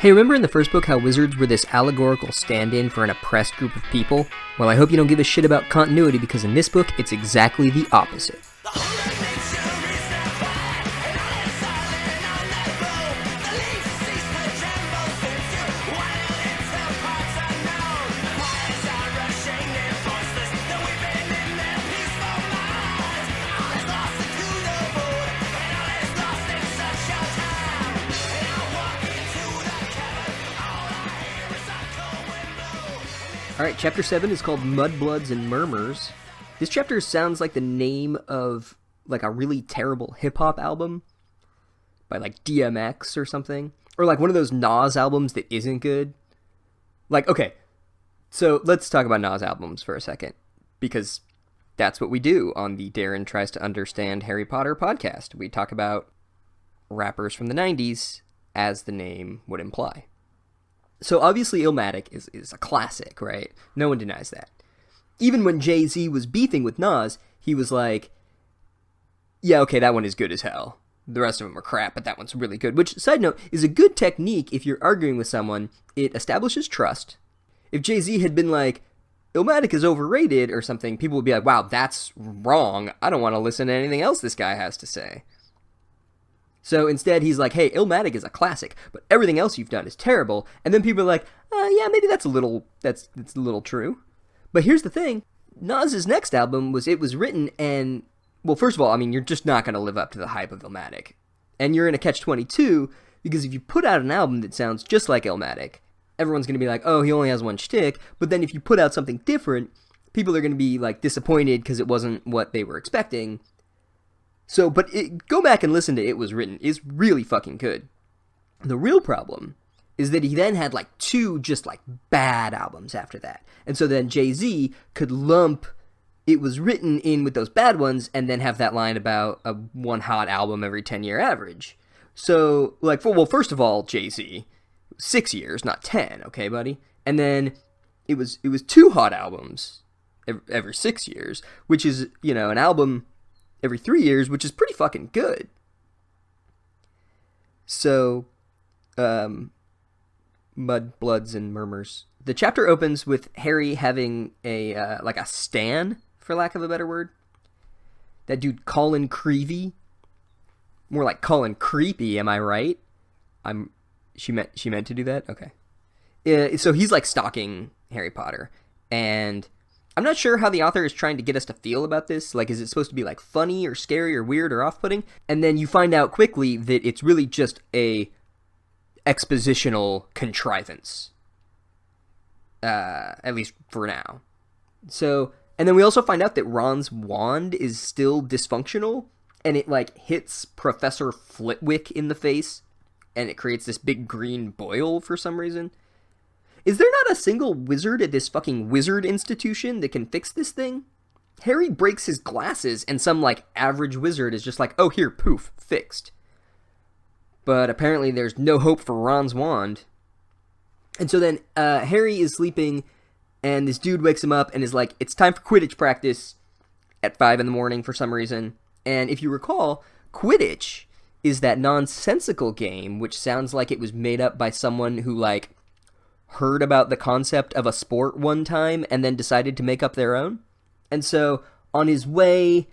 Hey, remember in the first book how wizards were this allegorical stand-in for an oppressed group of people? Well, I hope you don't give a shit about continuity, because in this book, it's exactly the opposite. Alright, Chapter 7 is called Mudbloods and Murmurs. This chapter sounds like the name of, like, a really terrible hip-hop album by, like, DMX or something. Or, like, one of those Nas albums that isn't good. Like, okay, so let's talk about Nas albums for a second, because that's what we do on the Darin Tries to Understand Harry Potter podcast. We talk about rappers from the 90s, as the name would imply. So obviously Illmatic is a classic, right? No one denies that. Even when Jay-Z was beefing with Nas, he was like, yeah, okay, that one is good as hell. The rest of them are crap, but that one's really good. Which, side note, is a good technique if you're arguing with someone. It establishes trust. If Jay-Z had been like, Illmatic is overrated or something, people would be like, wow, that's wrong. I don't want to listen to anything else this guy has to say. So instead, he's like, hey, Illmatic is a classic, but everything else you've done is terrible. And then people are like, yeah, maybe that's a little true. But here's the thing. Nas's next album was written and, well, first of all, I mean, you're just not going to live up to the hype of Illmatic. And you're in a catch-22, because if you put out an album that sounds just like Illmatic, everyone's going to be like, oh, he only has one shtick. But then if you put out something different, people are going to be, like, disappointed because it wasn't what they were expecting. So, but go back and listen to It Was Written. It's really fucking good. The real problem is that he then had, like, two just, like, bad albums after that. And so then Jay-Z could lump It Was Written in with those bad ones and then have that line about a one hot album every 10-year average. So, like, well, first of all, Jay-Z, 6 years, not 10, okay, buddy? And then it was two hot albums every 6 years, which is, you know, an album every 3 years, which is pretty fucking good. So, Mud, Bloods, and Murmurs. The chapter opens with Harry having a stan, for lack of a better word. That dude Colin Creevy. More like Colin Creepy, am I right? She meant to do that? Okay. So he's, like, stalking Harry Potter. And I'm not sure how the author is trying to get us to feel about this. Like, is it supposed to be, like, funny or scary or weird or off-putting? And then you find out quickly that it's really just a expositional contrivance. At least for now. So, and then we also find out that Ron's wand is still dysfunctional, and it, like, hits Professor Flitwick in the face, and it creates this big green boil for some reason. Is there not a single wizard at this fucking wizard institution that can fix this thing? Harry breaks his glasses, and some, like, average wizard is just like, oh, here, poof, fixed. But apparently there's no hope for Ron's wand. And so then Harry is sleeping, and this dude wakes him up and is like, it's time for Quidditch practice at 5 in the morning for some reason. And if you recall, Quidditch is that nonsensical game which sounds like it was made up by someone who, like, heard about the concept of a sport one time and then decided to make up their own. And so on his way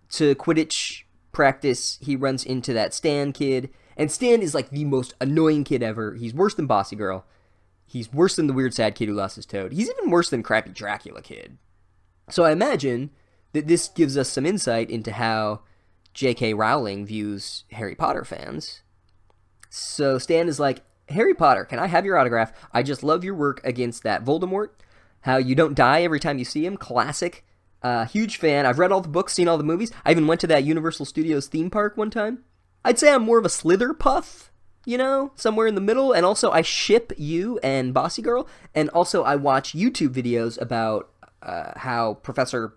to Quidditch practice, he runs into that Stan kid. And Stan is, like, the most annoying kid ever. He's worse than Bossy Girl. He's worse than the weird sad kid who lost his toad. He's even worse than Crappy Dracula kid. So I imagine that this gives us some insight into how J.K. Rowling views Harry Potter fans. So Stan is like, Harry Potter, can I have your autograph? I just love your work against that Voldemort. How you don't die every time you see him. Classic. Huge fan. I've read all the books, seen all the movies. I even went to that Universal Studios theme park one time. I'd say I'm more of a Slitherpuff, you know, somewhere in the middle. And also I ship you and Bossy Girl. And also I watch YouTube videos about how Professor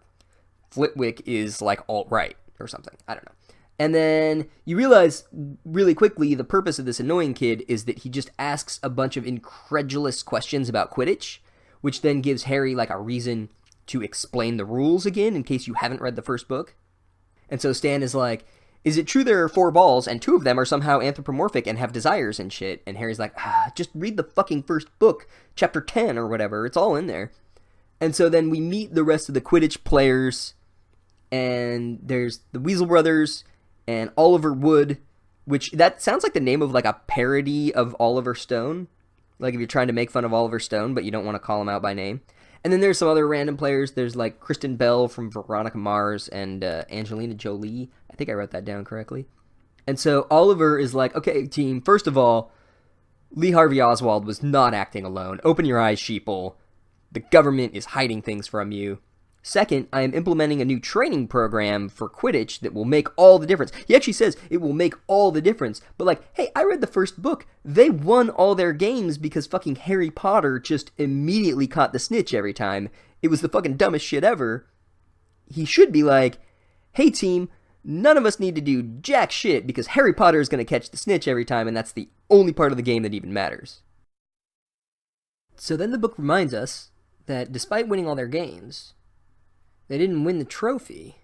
Flitwick is, like, alt-right or something. I don't know. And then you realize really quickly the purpose of this annoying kid is that he just asks a bunch of incredulous questions about Quidditch, which then gives Harry, like, a reason to explain the rules again in case you haven't read the first book. And so Stan is like, is it true there are 4 balls and 2 of them are somehow anthropomorphic and have desires and shit? And Harry's like, just read the fucking first book, chapter 10 or whatever. It's all in there. And so then we meet the rest of the Quidditch players, and there's the Weasley brothers and Oliver Wood, which that sounds like the name of like a parody of Oliver Stone. Like if you're trying to make fun of Oliver Stone, but you don't want to call him out by name. And then there's some other random players. There's like Kristen Bell from Veronica Mars and Angelina Jolie. I think I wrote that down correctly. And so Oliver is like, okay, team, first of all, Lee Harvey Oswald was not acting alone. Open your eyes, sheeple. The government is hiding things from you. Second, I am implementing a new training program for Quidditch that will make all the difference. He actually says it will make all the difference. But like, hey, I read the first book. They won all their games because fucking Harry Potter just immediately caught the snitch every time. It was the fucking dumbest shit ever. He should be like, hey team, none of us need to do jack shit because Harry Potter is going to catch the snitch every time, and that's the only part of the game that even matters. So then the book reminds us that despite winning all their games, they didn't win the trophy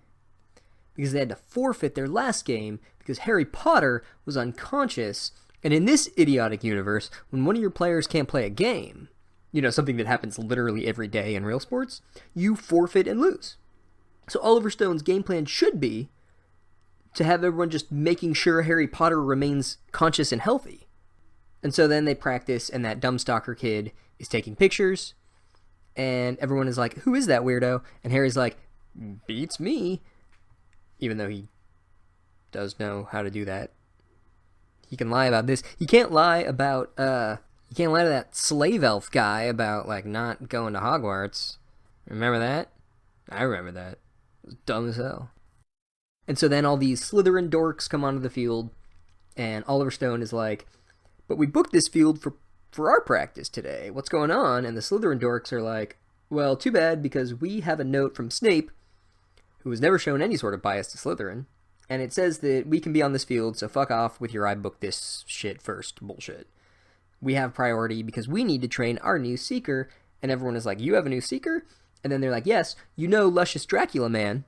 because they had to forfeit their last game because Harry Potter was unconscious. And in this idiotic universe, when one of your players can't play a game, you know, something that happens literally every day in real sports, you forfeit and lose. So Oliver Stone's game plan should be to have everyone just making sure Harry Potter remains conscious and healthy. And so then they practice, and that dumb stalker kid is taking pictures, and everyone is like, who is that weirdo? And Harry's like, beats me. Even though he does know how to do that. He can lie about this. He can't lie about, he can't lie to that slave elf guy about, like, not going to Hogwarts. Remember that? I remember that. It was dumb as hell. And so then all these Slytherin dorks come onto the field, and Oliver Stone is like, but we booked this field for our practice today. What's going on? And the Slytherin dorks are like, well, too bad, because we have a note from Snape, who has never shown any sort of bias to Slytherin, and it says that we can be on this field, so fuck off with your I booked this shit first bullshit. We have priority because we need to train our new Seeker. And everyone is like, you have a new Seeker? And then they're like, yes, you know Luscious Dracula Man.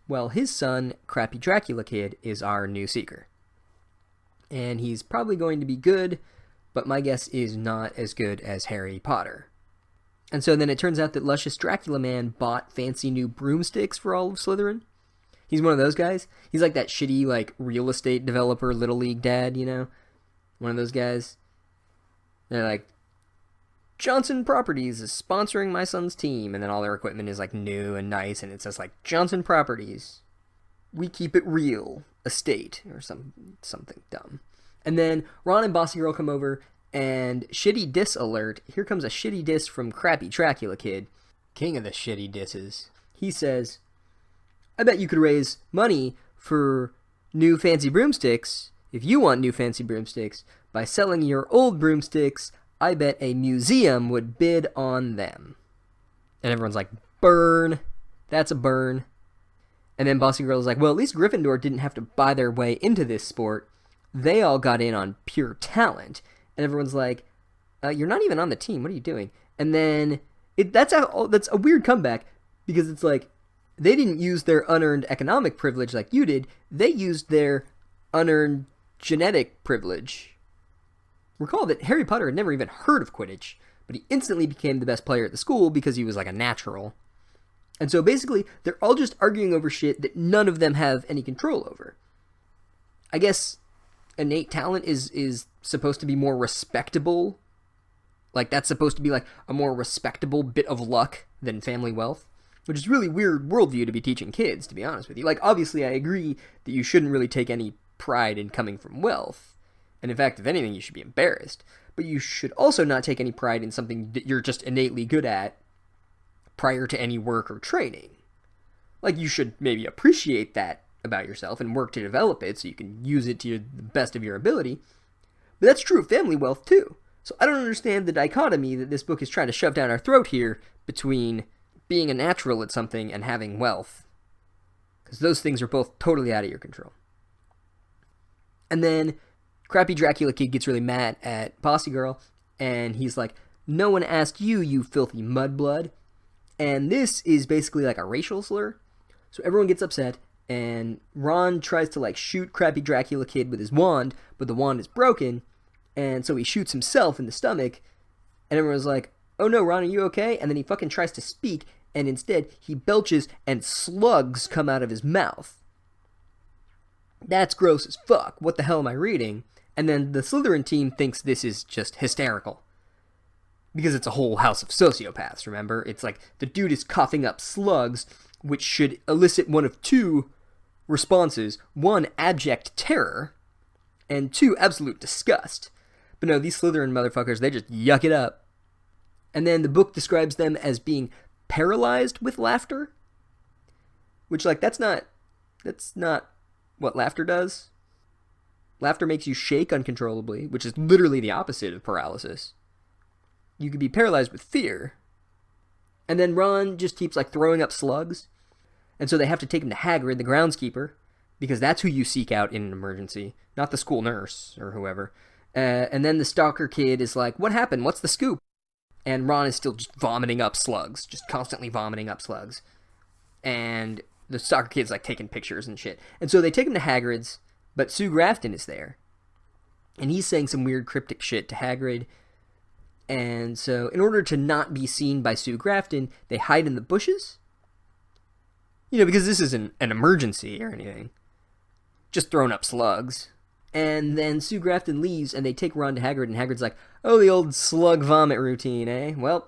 Well, his son, Crappy Dracula Kid, is our new Seeker. And he's probably going to be good, but my guess is not as good as Harry Potter. And so then it turns out that Luscious Dracula Man bought fancy new broomsticks for all of Slytherin. He's one of those guys. He's like that shitty, like, real estate developer, Little League dad, you know? One of those guys. They're like, Johnson Properties is sponsoring my son's team, and then all their equipment is, like, new and nice, and it says, like, Johnson Properties. We keep it real. Estate. Or something dumb. And then Ron and Bossy Girl come over, and shitty diss alert. Here comes a shitty diss from Crappy Dracula Kid, king of the shitty disses. He says, I bet you could raise money for new fancy broomsticks, if you want new fancy broomsticks, by selling your old broomsticks. I bet a museum would bid on them. And everyone's like, burn. That's a burn. And then Bossy Girl is like, well, at least Gryffindor didn't have to buy their way into this sport. They all got in on pure talent. And everyone's like, you're not even on the team. What are you doing? And then that's a weird comeback, because it's like, they didn't use their unearned economic privilege like you did. They used their unearned genetic privilege. Recall that Harry Potter had never even heard of Quidditch, but he instantly became the best player at the school because he was like a natural. And so basically, they're all just arguing over shit that none of them have any control over. I guess innate talent is supposed to be more respectable. Like, that's supposed to be like a more respectable bit of luck than family wealth. Which is really weird worldview to be teaching kids, to be honest with you. Like, obviously, I agree that you shouldn't really take any pride in coming from wealth. And in fact, if anything, you should be embarrassed. But you should also not take any pride in something that you're just innately good at prior to any work or training. Like, you should maybe appreciate that about yourself and work to develop it so you can use it to the best of your ability. But that's true of family wealth, too. So I don't understand the dichotomy that this book is trying to shove down our throat here between being a natural at something and having wealth. Because those things are both totally out of your control. And then Crappy Dracula Kid gets really mad at Bossy Girl, and he's like, no one asked you, you filthy mudblood. And this is basically like a racial slur. So everyone gets upset, and Ron tries to like shoot crappy Dracula kid with his wand, but the wand is broken, and so he shoots himself in the stomach, and everyone's like, oh no, Ron, are you okay? And then he fucking tries to speak, and instead he belches and slugs come out of his mouth. That's gross as fuck. What the hell am I reading? And then the Slytherin team thinks this is just hysterical. Because it's a whole house of sociopaths, remember? It's like the dude is coughing up slugs, which should elicit one of two responses. One, abject terror, and two, absolute disgust. But no, these Slytherin motherfuckers, they just yuck it up. And then the book describes them as being paralyzed with laughter. Which, like, that's not what laughter does. Laughter makes you shake uncontrollably, which is literally the opposite of paralysis. You could be paralyzed with fear. And then Ron just keeps, like, throwing up slugs. And so they have to take him to Hagrid, the groundskeeper, because that's who you seek out in an emergency, not the school nurse or whoever. And then the stalker kid is like, what happened? What's the scoop? And Ron is still just vomiting up slugs, just constantly vomiting up slugs. And the stalker kid's, like, taking pictures and shit. And so they take him to Hagrid's, but Sue Grafton is there. And he's saying some weird cryptic shit to Hagrid. And so, in order to not be seen by Sue Grafton, they hide in the bushes. You know, because this isn't an emergency or anything. Just throwing up slugs. And then Sue Grafton leaves, and they take Ron to Hagrid, and Hagrid's like, oh, the old slug vomit routine, eh? Well,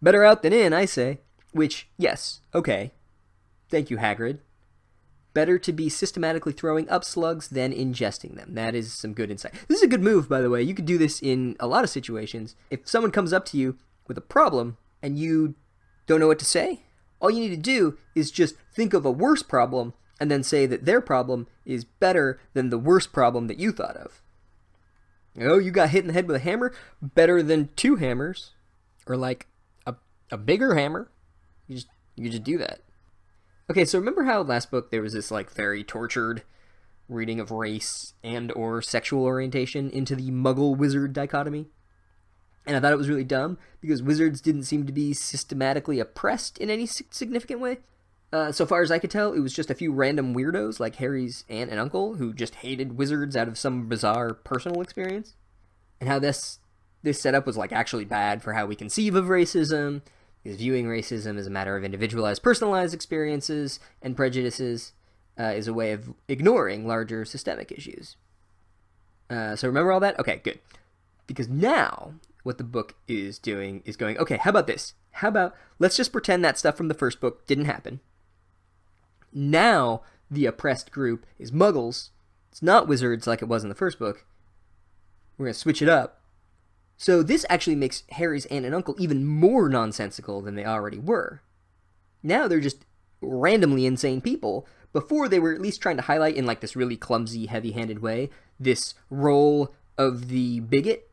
better out than in, I say. Which, yes, okay. Thank you, Hagrid. Better to be systematically throwing up slugs than ingesting them. That is some good insight. This is a good move, by the way. You could do this in a lot of situations. If someone comes up to you with a problem and you don't know what to say, all you need to do is just think of a worse problem and then say that their problem is better than the worst problem that you thought of. Oh, you got hit in the head with a hammer? Better than 2 hammers. Or like a bigger hammer. You just do that. Okay, so remember how last book there was this, like, very tortured reading of race and or sexual orientation into the muggle-wizard dichotomy? And I thought it was really dumb, because wizards didn't seem to be systematically oppressed in any significant way. So far as I could tell, it was just a few random weirdos, like Harry's aunt and uncle, who just hated wizards out of some bizarre personal experience. And how this setup was, like, actually bad for how we conceive of racism, because viewing racism as a matter of individualized, personalized experiences and prejudices is a way of ignoring larger systemic issues. So remember all that? Okay, good. Because now, what the book is doing is going, okay, how about this? How about, let's just pretend that stuff from the first book didn't happen. Now, the oppressed group is muggles. It's not wizards like it was in the first book. We're going to switch it up. So this actually makes Harry's aunt and uncle even more nonsensical than they already were. Now they're just randomly insane people. Before, they were at least trying to highlight in, like, this really clumsy, heavy-handed way this role of the bigot.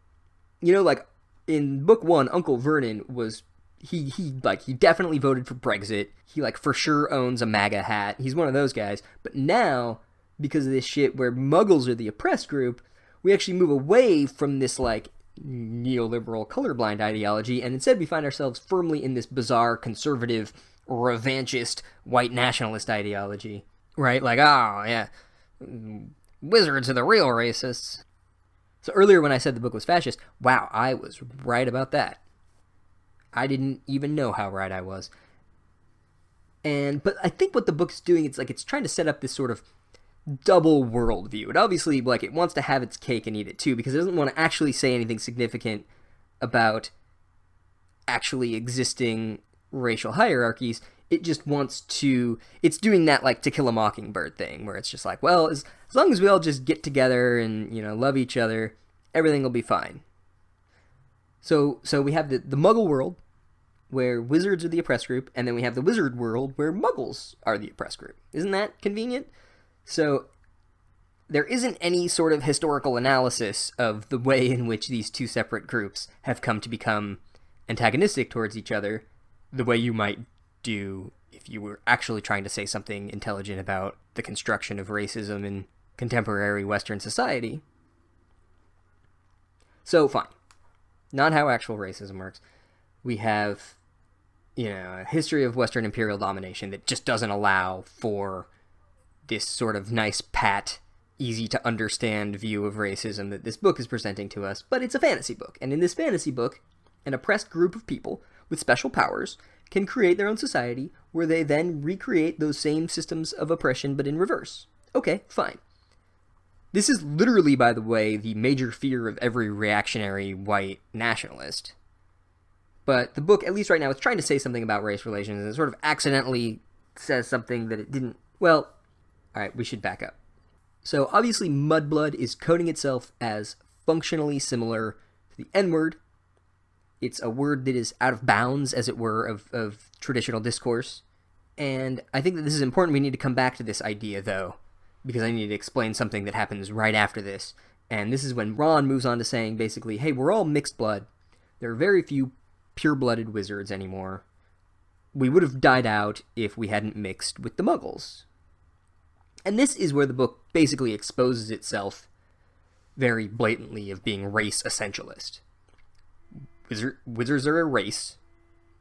You know, like, in book 1, Uncle Vernon was, he definitely voted for Brexit. He, like, for sure owns a MAGA hat. He's one of those guys. But now, because of this shit where muggles are the oppressed group, we actually move away from this, like, neoliberal colorblind ideology, and instead we find ourselves firmly in this bizarre conservative revanchist white nationalist ideology, right? Like, oh yeah, wizards are the real racists. So earlier when I said the book was fascist, wow, I was right about that. I didn't even know how right I was. But I think what the book's doing, it's trying to set up this sort of double worldview. It obviously, like, it wants to have its cake and eat it too, because it doesn't want to actually say anything significant about actually existing racial hierarchies. It just wants to, it's doing that, like, To Kill a Mockingbird thing, where it's just like, well, as long as we all just get together and, you know, love each other, everything will be fine. So we have the muggle world, where wizards are the oppressed group, and then we have the wizard world, where muggles are the oppressed group. Isn't that convenient? So there isn't any sort of historical analysis of the way in which these two separate groups have come to become antagonistic towards each other, the way you might do if you were actually trying to say something intelligent about the construction of racism in contemporary Western society. So, fine. Not how actual racism works. We have, you know, a history of Western imperial domination that just doesn't allow for this sort of nice, pat, easy to understand view of racism that this book is presenting to us, but it's a fantasy book. And in this fantasy book, an oppressed group of people with special powers can create their own society where they then recreate those same systems of oppression but in reverse. Okay, fine. This is literally, by the way, the major fear of every reactionary white nationalist. But the book, at least right now, is trying to say something about race relations, and it sort of accidentally says something that it didn't. Well, alright, we should back up. So obviously Mudblood is coding itself as functionally similar to the N-word. It's a word that is out of bounds, as it were, of traditional discourse. And I think that this is important. We need to come back to this idea, though, because I need to explain something that happens right after this. And this is when Ron moves on to saying, basically, hey, we're all mixed blood. There are very few pure-blooded wizards anymore. We would have died out if we hadn't mixed with the muggles. And this is where the book basically exposes itself very blatantly of being race essentialist. Wizards are a race,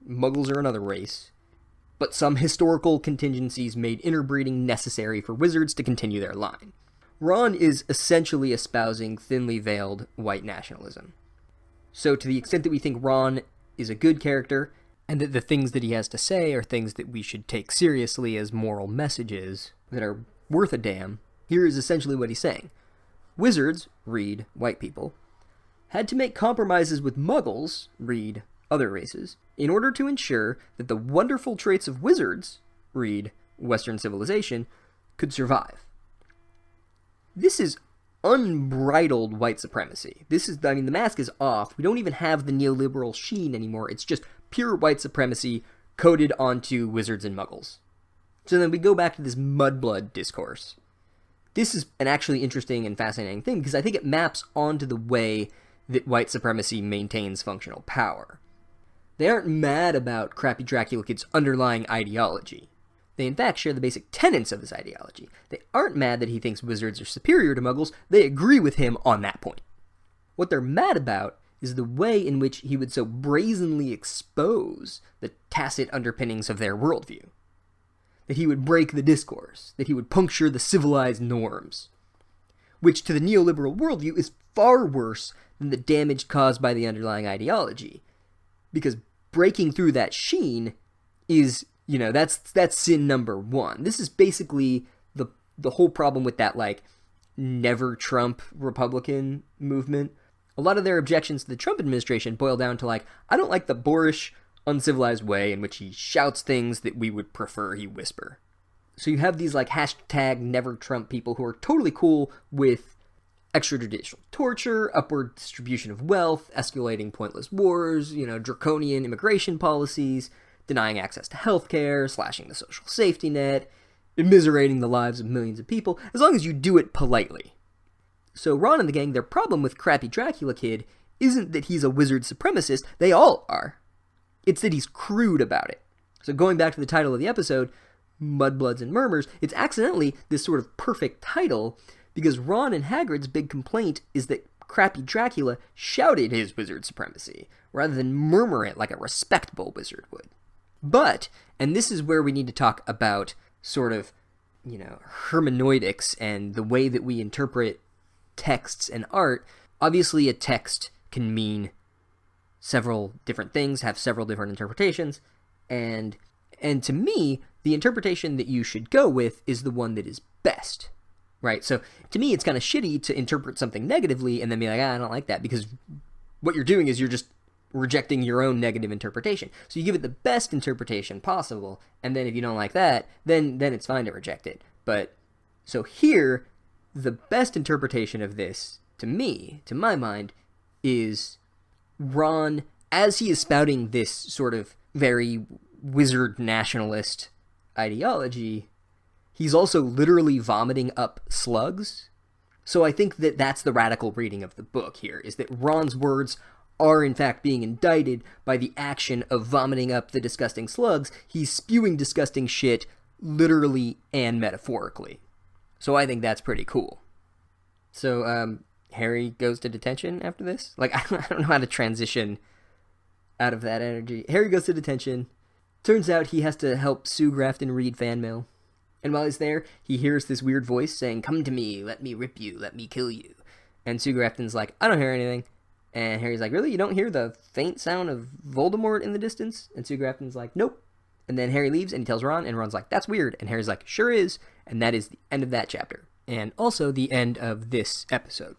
muggles are another race, but some historical contingencies made interbreeding necessary for wizards to continue their line. Ron is essentially espousing thinly veiled white nationalism. So to the extent that we think Ron is a good character, and that the things that he has to say are things that we should take seriously as moral messages that are worth a damn, here is essentially what he's saying. Wizards, read white people, had to make compromises with muggles, read other races, in order to ensure that the wonderful traits of wizards, read Western civilization, could survive. This is unbridled white supremacy. The mask is off. We don't even have the neoliberal sheen anymore. It's just pure white supremacy coded onto wizards and muggles. So then we go back to this mudblood discourse. This is an actually interesting and fascinating thing because I think it maps onto the way that white supremacy maintains functional power. They aren't mad about Crappy Dracula Kid's underlying ideology. They in fact share the basic tenets of this ideology. They aren't mad that he thinks wizards are superior to muggles. They agree with him on that point. What they're mad about is the way in which he would so brazenly expose the tacit underpinnings of their worldview. That he would break the discourse, that he would puncture the civilized norms, which to the neoliberal worldview is far worse than the damage caused by the underlying ideology. Because breaking through that sheen is, that's sin number one. This is basically the whole problem with that, never Trump Republican movement. A lot of their objections to the Trump administration boil down to, I don't like the boorish, uncivilized way in which he shouts things that we would prefer he whisper. So you have these hashtag never Trump people who are totally cool with extrajudicial torture, upward distribution of wealth, escalating pointless wars, draconian immigration policies, denying access to healthcare, slashing the social safety net, immiserating the lives of millions of people, as long as you do it politely. So Ron and the gang, their problem with Crappy Dracula Kid isn't that he's a wizard supremacist, they all are. It's that he's crude about it. So going back to the title of the episode, Mudbloods and Murmurs, it's accidentally this sort of perfect title because Ron and Hagrid's big complaint is that Crappy Dracula shouted his wizard supremacy rather than murmur it like a respectable wizard would. But, and this is where we need to talk about sort of, hermeneutics and the way that we interpret texts and art. Obviously, a text can mean several different things, have several different interpretations, and to me, the interpretation that you should go with is the one that is best, right? So to me, it's kind of shitty to interpret something negatively and then be like, I don't like that, because what you're doing is you're just rejecting your own negative interpretation. So you give it the best interpretation possible, and then if you don't like that, then it's fine to reject it. But so here, the best interpretation of this, to me, to my mind, is Ron, as he is spouting this sort of very wizard nationalist ideology, he's also literally vomiting up slugs. So I think that that's the radical reading of the book here, is that Ron's words are in fact being indicted by the action of vomiting up the disgusting slugs. He's spewing disgusting shit literally and metaphorically. So I think that's pretty cool. So, Harry goes to detention after this? I don't know how to transition out of that energy. Harry goes to detention. Turns out he has to help Sue Grafton read fan mail. And while he's there, he hears this weird voice saying, "Come to me, let me rip you, let me kill you." And Sue Grafton's like, "I don't hear anything." And Harry's like, "Really? You don't hear the faint sound of Voldemort in the distance?" And Sue Grafton's like, "Nope." And then Harry leaves and he tells Ron, and Ron's like, "That's weird." And Harry's like, "Sure is." And that is the end of that chapter. And also the end of this episode.